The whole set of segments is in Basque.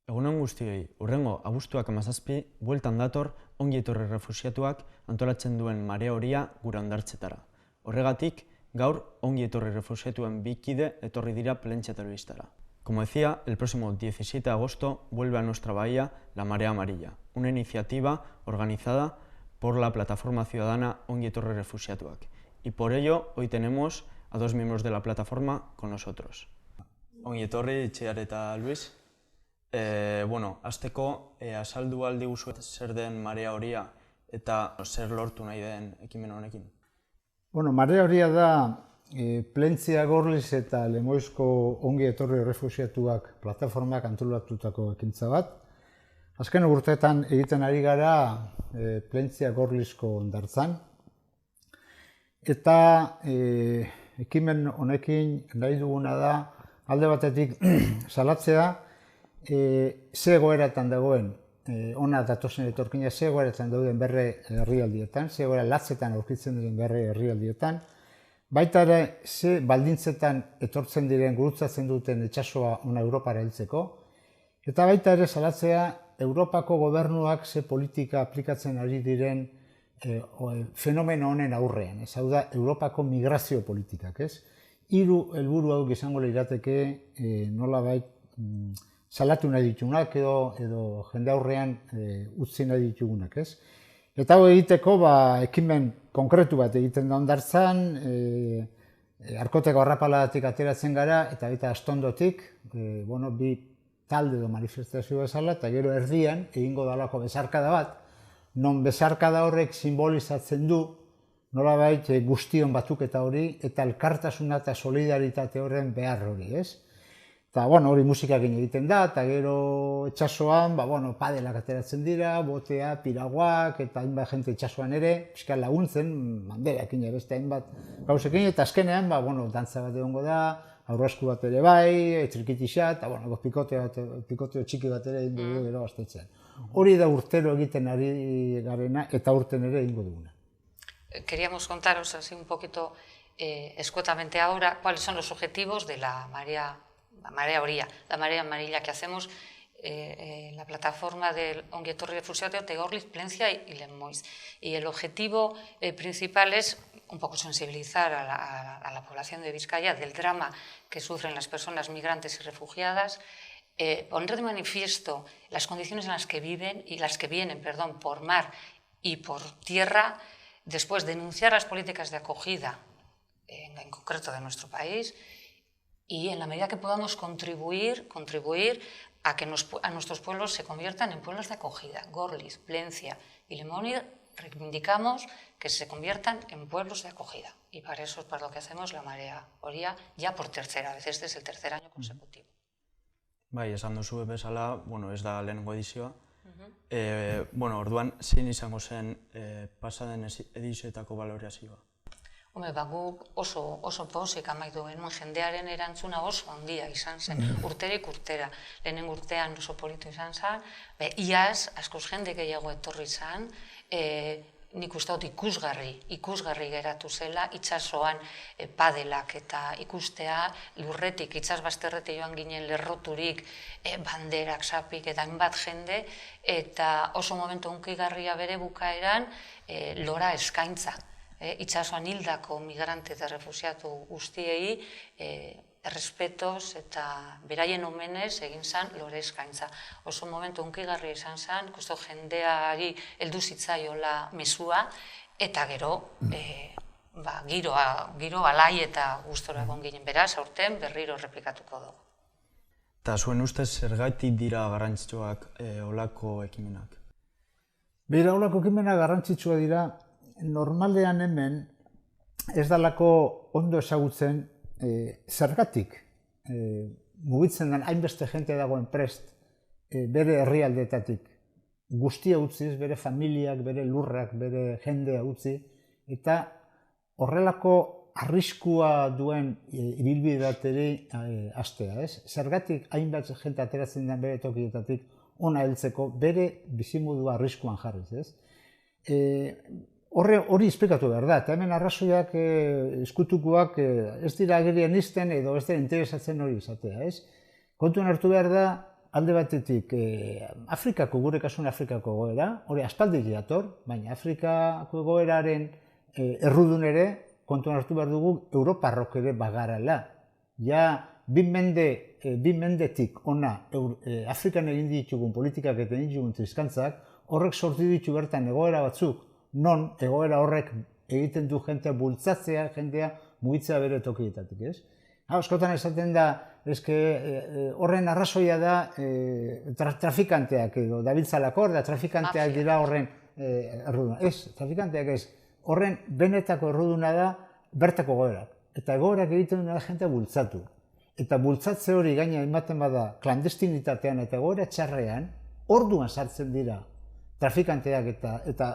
Egunon guztioi, hurrengo abuztuak 17 bueltan dator ongi etorri refuxiatuak antolatzen duen marea horia gure hondartzetara. Horregatik, gaur ongi etorri refuxiatuen bi kide etorri dira Plentzia Telebistara. Como decía, el próximo 17 de agosto vuelve a nuestra bahía la Marea Amarilla, una iniciativa organizada por la plataforma ciudadana Ongi Etorri Refuxiatuak. Y por ello, hoy tenemos a dos miembros de la plataforma con nosotros. Ongi etorri, Itziar eta Luis. Hasteko azaldu aldi guzu zer den marea horia eta zer lortu nahi den ekimen honekin. Marea horia da Plentzia Gorliz eta Lemoizko Ongi Etorri Refuxiatuak plataformak antolatutako ekintza bat. Azken urteetan egiten ari gara Plentzia Gorlizko hondartzan. Eta ekimen honekin nahi duguna da alde batetik salatzea ze egoeratan dagoen, ona datozen etorkina ze egoeratan dauden berre herrialdietan, ze egoera latzetan aurkitzen diren berre herrialdietan, baita ere ze baldintzetan etortzen diren gurutzatzen duten itsasoa ona Europara heltzeko, eta baita ere salatzea Europako gobernuak ze politika aplikatzen ari diren fenomeno honen aurrean, ez hau da Europako migrazio politikak, ez? Hiru helburu hauek izango lirateke nolabait salatu nahi ditugunak edo jende aurrean utzi nahi ditugunak, ez? Eta hau egiteko ekimen konkretu bat egiten da hondartzan, Arkoteko arrapalatik ateratzen gara eta baita Astondotik, bi talde edo manifestazio bezala, eta gero erdian egingo dalako besarkada bat, non besarkada horrek simbolizatzen du nolabait guztion batuketa hori eta elkartasuna eta solidaritate horren behar hori, ez? Eta hori musikakin egiten da, eta gero itsasoan padelak ateratzen dira, botea, piraguak, eta hainbat jente itsasoan ere, pixka laguntzen, banderakin beste hainbat gauzekin, eta azkenean, dantza bat egongo da, aurrasku bat ere bai, trikitixa, eta pikoteo txiki bat ere egingo dugu gero gaztetzen. Hori da urtero egiten ari garena, eta urten ere egingo duguna. Queríamos contaros así un poquito escuetamente ahora cuáles son los objetivos de la Marea Horia, la Marea Amarilla que hacemos, la plataforma del Ongi Etorri Refuxiatuak de Gorliz, Plentzia y Lemoiz. Y el objetivo principal es un poco sensibilizar a la población de Vizcaya del drama que sufren las personas migrantes y refugiadas, poner de manifiesto las condiciones en las que viven y las que vienen, por mar y por tierra, después denunciar las políticas de acogida, en concreto de nuestro país, y en la medida que podamos contribuir a que nuestros pueblos se conviertan en pueblos de acogida. Gorliz, Plentzia y Lemoiz reivindicamos que se conviertan en pueblos de acogida. Y para eso es para lo que hacemos la Marea Horia ya por tercera vez. Este es el tercer año consecutivo. Bai, esan duzu bezala, ez da lehenengo edizioa. Orduan, zein izango zen pasaden edizioetako balorazioa? Guk oso pozik amaitu genuen, jendearen erantzuna oso handia izan zen, urterik urtera. Lehenengo urtean oso politu izan zen, iaz, askoz jende gehiago etorri zen, nik uste dut ikusgarri geratu zela, itsasoan padelak eta ikustea, lurretik, itsasbazterretik joan ginen lerroturik, banderak, sapik eta hainbat jende, eta oso momentu hunkigarria bere bukaeran lora eskaintza. Itsasoan hildako migrante eta refuxiatu guztiei errespetoz eta beraien omenez egin zen lore eskaintza. Oso momentu hunkigarria izan zen, jendeari heldu zitzaiola mezua, eta gero giro alai eta gustora egon ginen. Beraz, aurten berriro erreplikatuko dugu. Eta zuen ustez zergatik dira garrantzitsuak olako ekimenak? Bera, olako ekimenak garrantzitsua dira, normalean hemen ez dalako ondo ezagutzen zergatik mugitzen den hainbeste jente dagoen prest bere herrialdetatik guztia utziz, bere familiak, bere lurrak, bere jendea utzi, eta horrelako arriskua duen ibilbide bateri hastea, ez? Zergatik hainbat jente ateratzen den bere tokietatik ona heltzeko bere bizimodua arriskuan jarriz, ez? Hori esplikatu behar da, eta hemen arrazoiak eskutukoak ez dira agerian izten edo ez dira interesatzen hori izatea, ez? Kontuan hartu behar da, alde batetik Afrikako, gure kasuan Afrikako egoera, hori aspaldik dator, baina Afrikako egoeraren errudun ere, kontuan hartu behar dugu, Europarrok ere bagarala. Ja, bi mendetik ona Afrikan egin ditugun politikak eta egin ditugun triskantzak, horrek sortu ditu bertan egoera batzuk, non egoera horrek egiten du jentea bultzatzea, jentea mugitzea bere tokietatik, ez? Askotan esaten da, horren arrazoia da trafikanteak edo dabiltzalako, da trafikanteak dira horren erruduna. Ez, trafikanteak ez. Horren benetako erruduna da bertako egoerak. Eta egoerak egiten duena da jentea bultzatu. Eta bultzatze hori gaina ematen bada klandestinitatean eta egoera txarrean, orduan sartzen dira trafikanteak eta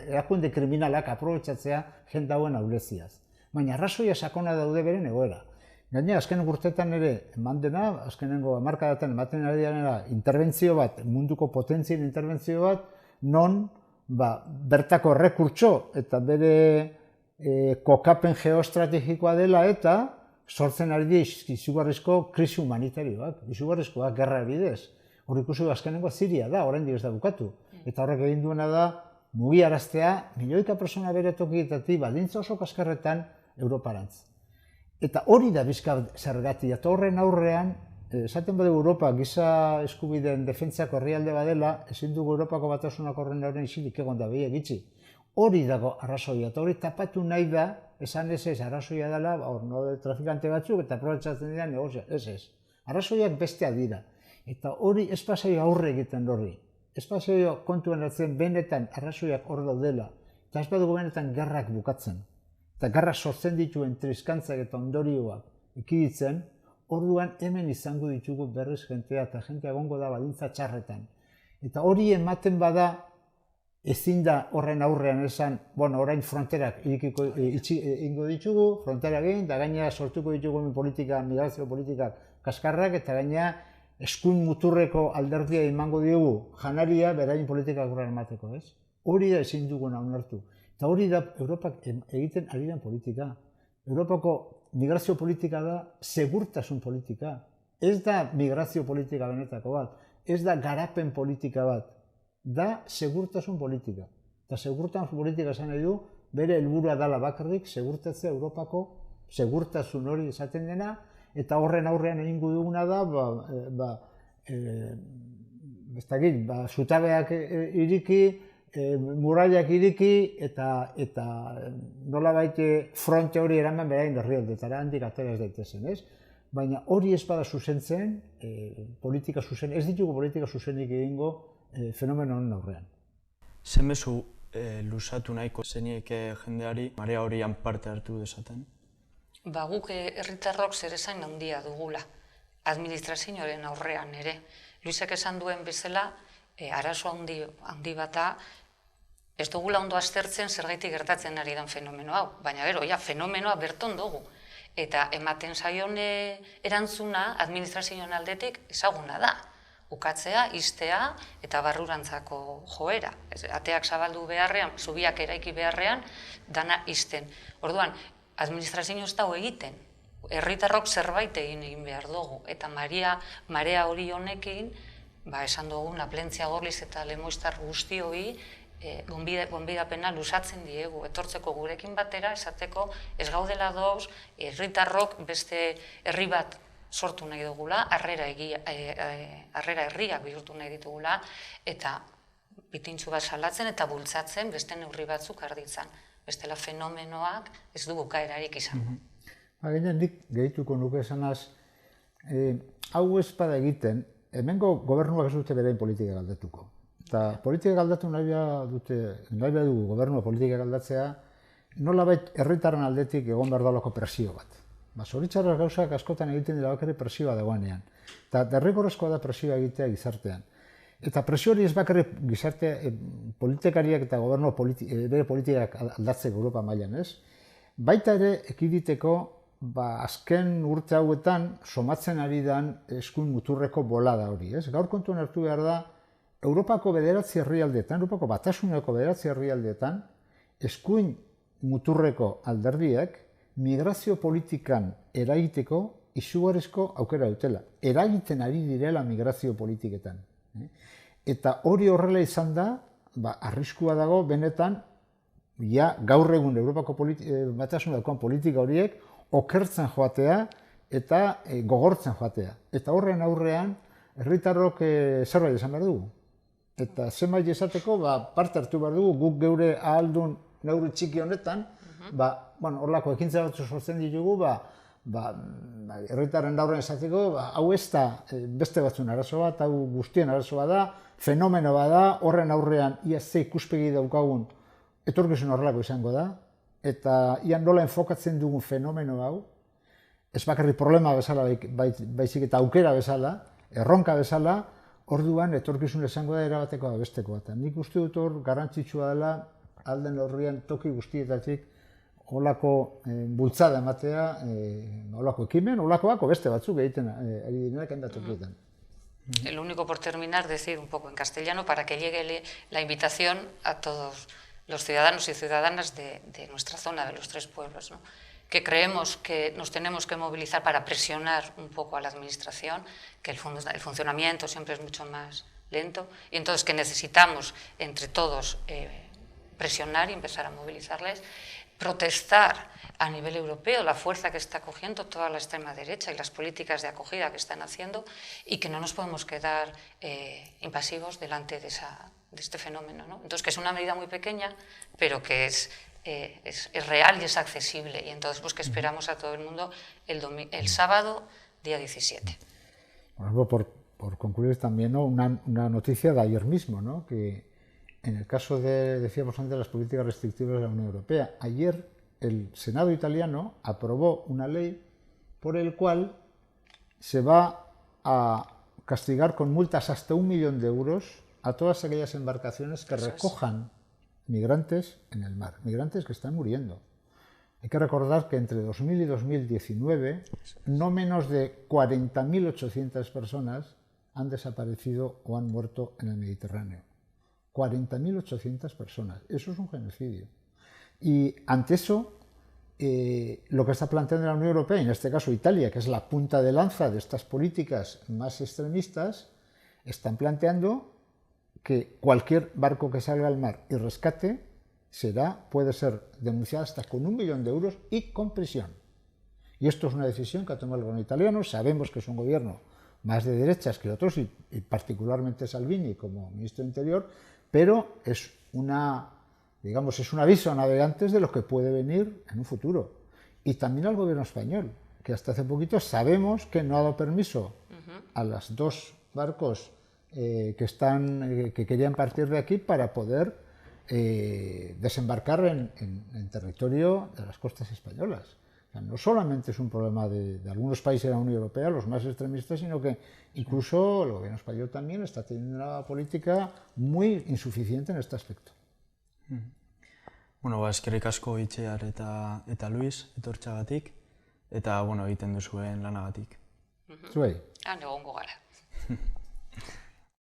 erakunde kriminalak aprobetxatzea jende hauen auleziaz. Baina arrazoia sakona daude beren egoera. Gaina, azken urteetan ere eman dena, azkenengo hamarkadatan ematen ari dira interbentzio bat, munduko potentzien interbentzio bat, non bertako errekurtso eta bere kokapen geoestrategikoa dela eta sortzen ari dira izugarrizko krisi humanitarioak, izugarrizkoak gerra bidez. Hor ikusi azkenengoa Siria da, oraindik ez da bukatu. Eta horrek egin duena da mugiaraztea milioika persona bere tokietatik baldintza oso kaskarretan Europarantz. Eta hori da bizka zergatia, eta horren aurrean, esaten badu Europa giza eskubideen defentsako herrialde badela, ezin dugu Europako Batasunak horren aurrean isilik egon da behiek itxi. Hori dago arrazoia, eta hori tapatu nahi da, esan ez arrazoia dela, trafikante batzuk eta aprobetxatzen dira negozia, ez. Arrazoiak bestea dira. Eta hori espazio aurre egiten horri. Espazio kontuen hartzen benetan arrazoiak hor daudela, eta ez badugu benetan gerrak bukatzen. Eta garra sortzen dituen triskantzak eta ondorioak ekiditzen, orduan hemen izango ditugu berriz jentea eta jentea egongo da baldintza txarretan. Eta hori ematen bada ezin da horren aurrean esan, orain fronterak ingo ditugu, fronterak egin, eta gainera sortuko ditugu migrazio politikak kaskarrak, eta gainera eskuin muturreko alderdia emango diogu janaria beraien politikak aurrean emateko, ez? Hori da ezin duguna onartu. Eta hori da Europak egiten ari den politika. Europako migrazio politika da segurtasun politika. Ez da migrazio politika benetako bat. Ez da garapen politika bat. Da segurtasun politika. Eta segurtasun politika esan nahi du, bere helburua dela bakarrik segurtatzea Europako segurtasun hori esaten dena, eta horren aurrean egingo duguna da, zutabeak iriki, murallak iriki eta nolabait fronte hori eraman beraien herrialdeetara handik atera ez daitezen, ez? Baina hori ez bada zuzentzen, politika zuzen, ez ditugu politika zuzenik egingo fenomeno honen aurrean. Zen bezu luzatu nahiko zeniek jendeari marea horian parte hartu dezaten? Guk herritarrok zeresain handia dugula, administrazioaren aurrean ere. Luisek esan duen bezala, arazo handi bata, ez dugula ondo aztertzen zergaitik gertatzen ari den fenomeno hau, baina gero, fenomenoa berton dugu. Eta ematen zaion erantzuna administrazioen aldetik ezaguna da. Ukatzea, iztea eta barrurantzako joera. Ateak zabaldu beharrean, zubiak eraiki beharrean, dana izten. Orduan, administrazio ez dago egiten. Herritarrok zerbait egin behar dugu. Eta marea hori honekin, esan dugun, Aplentzia, Gorliz eta Lemoiztar guztioi gonbidapena luzatzen diegu, etortzeko gurekin batera, esateko ez gaudela doz, herritarrok beste herri bat sortu nahi dugula, harrera herriak bihurtu nahi ditugula, eta bitintzu bat salatzen eta bultzatzen beste neurri batzuk arditzen. Bestela fenomenoak ez du bukaerarik izango. Gainean nik gehituko nuke esanaz, hau ez bada egiten, hemengo gobernuak ez dute berein politika galdetuko. Eta politika galdatu nahi behar dugu gobernua politika galdatzea, nolabait herritarren aldetik egon behar dalako presio bat. Zoritxarrak gauzak askotan egiten dira bakarrik presioa dagoenean. Eta derrigorrezkoa da presioa egitea gizartean. Eta presio hori ez bakarrik gizarte politikariak eta gobernua bere politikak aldatzeko Europa mailan, ez? Baita ere ekiditeko azken urte hauetan somatzen ari den eskuin muturreko bolada hori, ez? Gaur kontuan hartu behar da, Europako 9 herrialdeetan, Europako Batasuneko 9 herrialdeetan, eskuin muturreko alderdiek migrazio politikan eragiteko izugarrizko aukera dutela. Eragiten ari direla migrazio politiketan. Eta hori horrela izan da, arriskua dago benetan, gaur egun Europako Batasuna daukan politika horiek okertzen joatea eta gogortzen joatea. Eta horren aurrean, herritarrok zerbait esan behar dugu. Eta zenbait esateko, parte hartu behar dugu, guk geure ahaldun neurri txiki honetan, horrelako ekintza batzu sortzen ditugu, herritarren aurrean esateko, hau ez da beste batzuen arazo bat, hau guztien arazo bat da, fenomeno bat da, horren aurrean ia ze ikuspegi daukagun etorkizun horrelako izango da, eta ia nola enfokatzen dugun fenomeno hau, ez bakarrik problema bezala, baizik eta aukera bezala, erronka bezala, orduan etorkizun izango da erabateko besteko bat. Nik uste dut hor garrantzitsua dela alden horrian toki guztietatik holako bultzada ematea, holako ekimen, holakoak beste batzuk egiten ari direnak hainbat tokietan. El único por terminar, decir un poco en castellano, para que llegue la invitación a todos los ciudadanos y ciudadanas de nuestra zona, de los tres pueblos, ¿no? Que creemos que nos tenemos que movilizar para presionar un poco a la administración, que el funcionamiento siempre es mucho más lento, y entonces que necesitamos entre todos presionar y empezar a movilizarles, protestar a nivel europeo la fuerza que está cogiendo toda la extrema derecha y las políticas de acogida que están haciendo, y que no nos podemos quedar impasivos delante de este fenómeno, ¿no? Entonces, que es una medida muy pequeña, pero que es real y es accesible, y entonces pues que esperamos a todo el mundo el sábado, día 17. Bueno, por concluir también, ¿no? una noticia de ayer mismo, ¿no? Que en el caso decíamos antes, las políticas restrictivas de la Unión Europea, ayer el Senado italiano aprobó una ley por el cual se va a castigar con multas hasta 1 millón de euros a todas aquellas embarcaciones que recojan migrantes en el mar, migrantes que están muriendo. Hay que recordar que entre 2000 y 2019 no menos de 40.800 personas han desaparecido o han muerto en el Mediterráneo. 40.800 personas. Eso es un genocidio. Y ante eso, lo que está planteando la Unión Europea, en este caso Italia, que es la punta de lanza de estas políticas más extremistas, están planteando que cualquier barco que salga al mar y rescate puede ser denunciado hasta con 1 millón de euros y con prisión. Y esto es una decisión que ha tomado el gobierno italiano. Sabemos que es un gobierno más de derechas que otros, y particularmente Salvini como ministro de Interior, pero es un aviso a navegantes de lo que puede venir en un futuro. Y también al gobierno español, que hasta hace poquito sabemos que no ha dado permiso a los 2 barcos que querían partir de aquí para poder desembarcar en territorio de las costas españolas. O sea, no solamente es un problema de algunos países de la Unión Europea, los más extremistas, sino que incluso el gobierno español también está teniendo una política muy insuficiente en este aspecto. Bueno, eskerrik asko Itziar eta Luis etortxagatik, eta egiten duzuen lanagatik. Zuei. Egongo gara.